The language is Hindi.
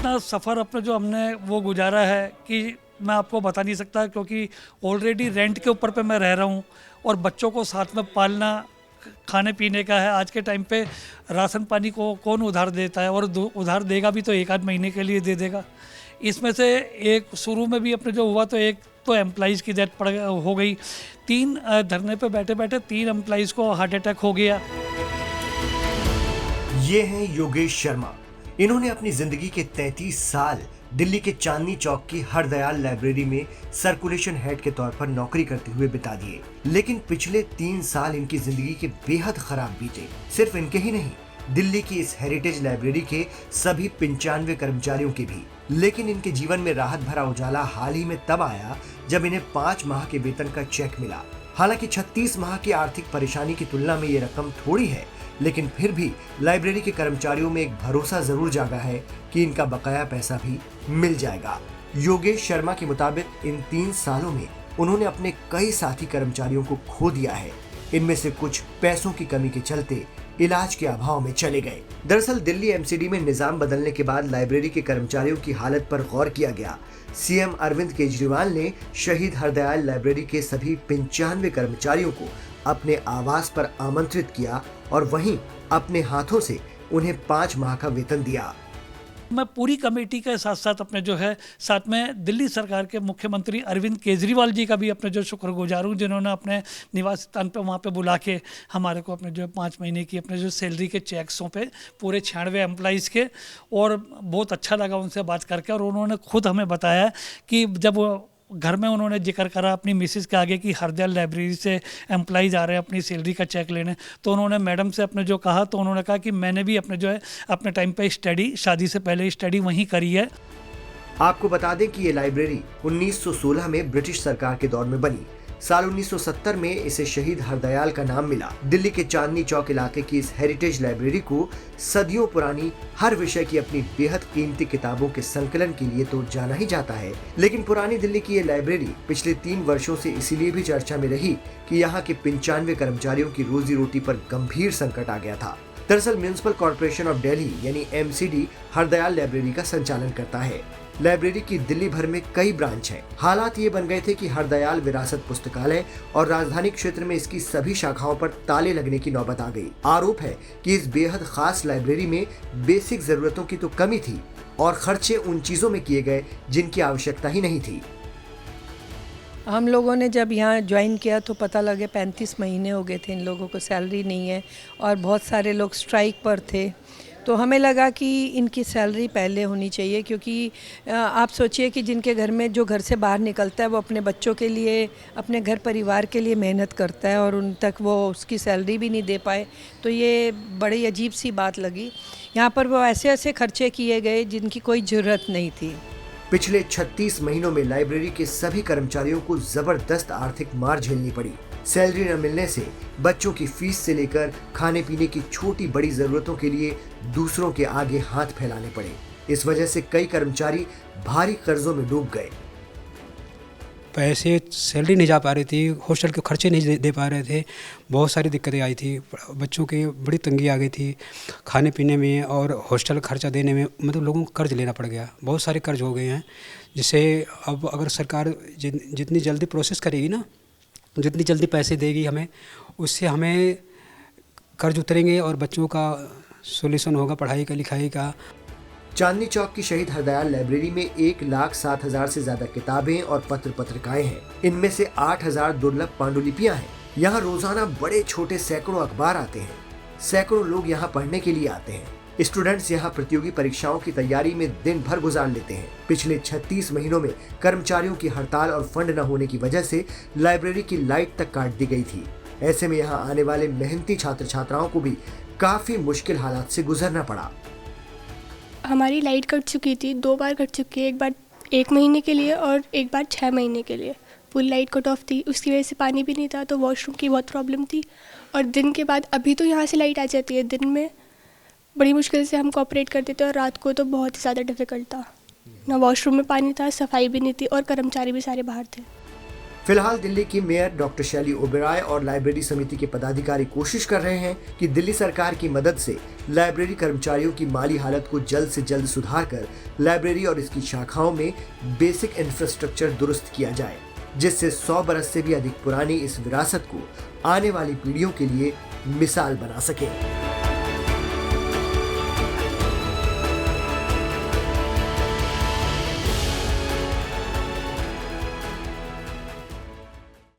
इतना सफ़र अपना जो हमने वो गुजारा है कि मैं आपको बता नहीं सकता, क्योंकि ऑलरेडी रेंट के ऊपर पे मैं रह रहा हूँ और बच्चों को साथ में पालना, खाने पीने का है। आज के टाइम पे राशन पानी को कौन उधार देता है, और उधार देगा भी तो एक आध महीने के लिए दे देगा। इसमें से एक शुरू में भी अपने जो हुआ तो एक तो एम्प्लॉइज़ की डेथ हो गई। 3 धरने पे बैठे बैठे 3 एम्प्लॉइज़ को हार्ट अटैक हो गया। ये हैं योगेश शर्मा। इन्होंने अपनी जिंदगी के 33 साल दिल्ली के चांदनी चौक की हरदयाल लाइब्रेरी में सर्कुलेशन हेड के तौर पर नौकरी करते हुए बिता दिए। लेकिन पिछले 3 साल इनकी जिंदगी के बेहद खराब बीते। सिर्फ इनके ही नहीं, दिल्ली की इस हेरिटेज लाइब्रेरी के सभी 95 कर्मचारियों के भी। लेकिन इनके जीवन में राहत भरा उजाला हाल ही में तब आया जब इन्हें 5 माह के वेतन का चेक मिला। हालांकि 36 माह की आर्थिक परेशानी की तुलना में ये रकम थोड़ी है, लेकिन फिर भी लाइब्रेरी के कर्मचारियों में एक भरोसा जरूर जागा है कि इनका बकाया पैसा भी मिल जाएगा। योगेश शर्मा के मुताबिक इन 3 सालों में उन्होंने अपने कई साथी कर्मचारियों को खो दिया है। इनमें से कुछ पैसों की कमी के चलते इलाज के अभाव में चले गए। दरअसल दिल्ली एमसीडी में निजाम बदलने के बाद लाइब्रेरी के कर्मचारियों की हालत पर गौर किया गया। सीएम अरविंद केजरीवाल ने शहीद हरदयाल लाइब्रेरी के सभी 95 कर्मचारियों को अपने आवास पर आमंत्रित किया और वहीं अपने हाथों से उन्हें 5 माह का वेतन दिया। मैं पूरी कमेटी के साथ साथ अपने जो है साथ में दिल्ली सरकार के मुख्यमंत्री अरविंद केजरीवाल जी का भी अपने जो शुक्रगुजार हूँ, जिन्होंने अपने निवास स्थान पे वहाँ पे बुला के हमारे को अपने जो 5 महीने की अपने जो सैलरी के चेक्सों पे पूरे 96 एम्प्लॉइज़ के, और बहुत अच्छा लगा उनसे बात करके। और उन्होंने खुद हमें बताया कि जब घर में उन्होंने जिक्र करा अपनी मिसेस के आगे कि हरदयाल लाइब्रेरी से एम्प्लॉइज़ आ रहे हैं अपनी सैलरी का चेक लेने, तो उन्होंने मैडम से अपने जो कहा, तो उन्होंने कहा कि मैंने भी अपने जो है अपने टाइम पे स्टडी, शादी से पहले स्टडी वहीं करी है। आपको बता दें कि ये लाइब्रेरी 1916 में ब्रिटिश सरकार के दौर में बनी। साल 1970 में इसे शहीद हरदयाल का नाम मिला। दिल्ली के चांदनी चौक इलाके की इस हेरिटेज लाइब्रेरी को सदियों पुरानी हर विषय की अपनी बेहद कीमती किताबों के संकलन के लिए तो जाना ही जाता है। लेकिन पुरानी दिल्ली की ये लाइब्रेरी पिछले 3 वर्षों से इसीलिए भी चर्चा में रही कि यहाँ के 95 कर्मचारियों की रोजी रोटी पर गंभीर संकट आ गया था। दरअसल म्युनिसिपल कॉर्पोरेशन ऑफ दिल्ली यानी एमसीडी हरदयाल लाइब्रेरी का संचालन करता है। लाइब्रेरी की दिल्ली भर में कई ब्रांच हैं। हालात ये बन गए थे कि हरदयाल विरासत पुस्तकालय और राजधानी क्षेत्र में इसकी सभी शाखाओं पर ताले लगने की नौबत आ गई। आरोप है कि इस बेहद खास लाइब्रेरी में बेसिक जरूरतों की तो कमी थी और खर्चे उन चीजों में किए गए जिनकी आवश्यकता ही नहीं थी। हम लोगों ने जब यहाँ ज्वाइन किया तो पता लगे 35 महीने हो गए थे इन लोगों को सैलरी नहीं है, और बहुत सारे लोग स्ट्राइक पर थे। तो हमें लगा कि इनकी सैलरी पहले होनी चाहिए, क्योंकि आप सोचिए कि जिनके घर में जो घर से बाहर निकलता है वो अपने बच्चों के लिए, अपने घर परिवार के लिए मेहनत करता है, और उन तक वो उसकी सैलरी भी नहीं दे पाए, तो ये बड़ी अजीब सी बात लगी। यहाँ पर वो ऐसे ऐसे खर्चे किए गए जिनकी कोई ज़रूरत नहीं थी। पिछले 36 महीनों में लाइब्रेरी के सभी कर्मचारियों को जबरदस्त आर्थिक मार झेलनी पड़ी। सैलरी न मिलने से बच्चों की फीस से लेकर खाने पीने की छोटी बड़ी जरूरतों के लिए दूसरों के आगे हाथ फैलाने पड़े। इस वजह से कई कर्मचारी भारी कर्जों में डूब गए। पैसे सैलरी नहीं जा पा रही थी, हॉस्टल के खर्चे नहीं दे पा रहे थे, बहुत सारी दिक्कतें आई थी, बच्चों की बड़ी तंगी आ गई थी खाने पीने में और हॉस्टल खर्चा देने में। मतलब लोगों को कर्ज लेना पड़ गया, बहुत सारे कर्ज हो गए हैं, जिससे अब अगर सरकार जितनी जल्दी प्रोसेस करेगी ना, जितनी जल्दी पैसे देगी हमें, उससे हमें कर्ज उतरेंगे और बच्चों का सोल्यूशन होगा पढ़ाई का लिखाई का। चांदनी चौक की शहीद हरदयाल लाइब्रेरी में 1,07,000 से ज्यादा किताबें और पत्र पत्रिकाएं हैं। इनमें से 8,000 दुर्लभ पांडुलिपियां हैं। यहाँ रोजाना बड़े छोटे सैकड़ों अखबार आते हैं। सैकड़ों लोग यहाँ पढ़ने के लिए आते हैं। स्टूडेंट्स यहाँ प्रतियोगी परीक्षाओं की तैयारी में दिन भर गुजार लेते हैं। पिछले 36 महीनों में कर्मचारियों की हड़ताल और फंड न होने की वजह से लाइब्रेरी की लाइट तक काट दी गई थी। ऐसे में यहाँ आने वाले मेहनती छात्र छात्राओं को भी काफी मुश्किल हालात से गुजरना पड़ा। हमारी लाइट कट चुकी थी, 2 बार कट चुकी है, एक बार 1 महीने के लिए और एक बार 6 महीने के लिए। फुल लाइट कट ऑफ थी, उसकी वजह से पानी भी नहीं था, तो वॉशरूम की बहुत प्रॉब्लम थी। और दिन के बाद अभी तो यहाँ से लाइट आ जाती है, दिन में बड़ी मुश्किल से हम कोऑपरेट करते थे, और रात को तो बहुत ही ज़्यादा डिफ़िकल्ट था। ना वॉशरूम में पानी था, सफाई भी नहीं थी, और कर्मचारी भी सारे बाहर थे। फिलहाल दिल्ली की मेयर डॉक्टर शैली ओबेरॉय और लाइब्रेरी समिति के पदाधिकारी कोशिश कर रहे हैं कि दिल्ली सरकार की मदद से लाइब्रेरी कर्मचारियों की माली हालत को जल्द से जल्द सुधार कर लाइब्रेरी और इसकी शाखाओं में बेसिक इंफ्रास्ट्रक्चर दुरुस्त किया जाए, जिससे 100 बरस से भी अधिक पुरानी इस विरासत को आने वाली पीढ़ियों के लिए मिसाल बना सके।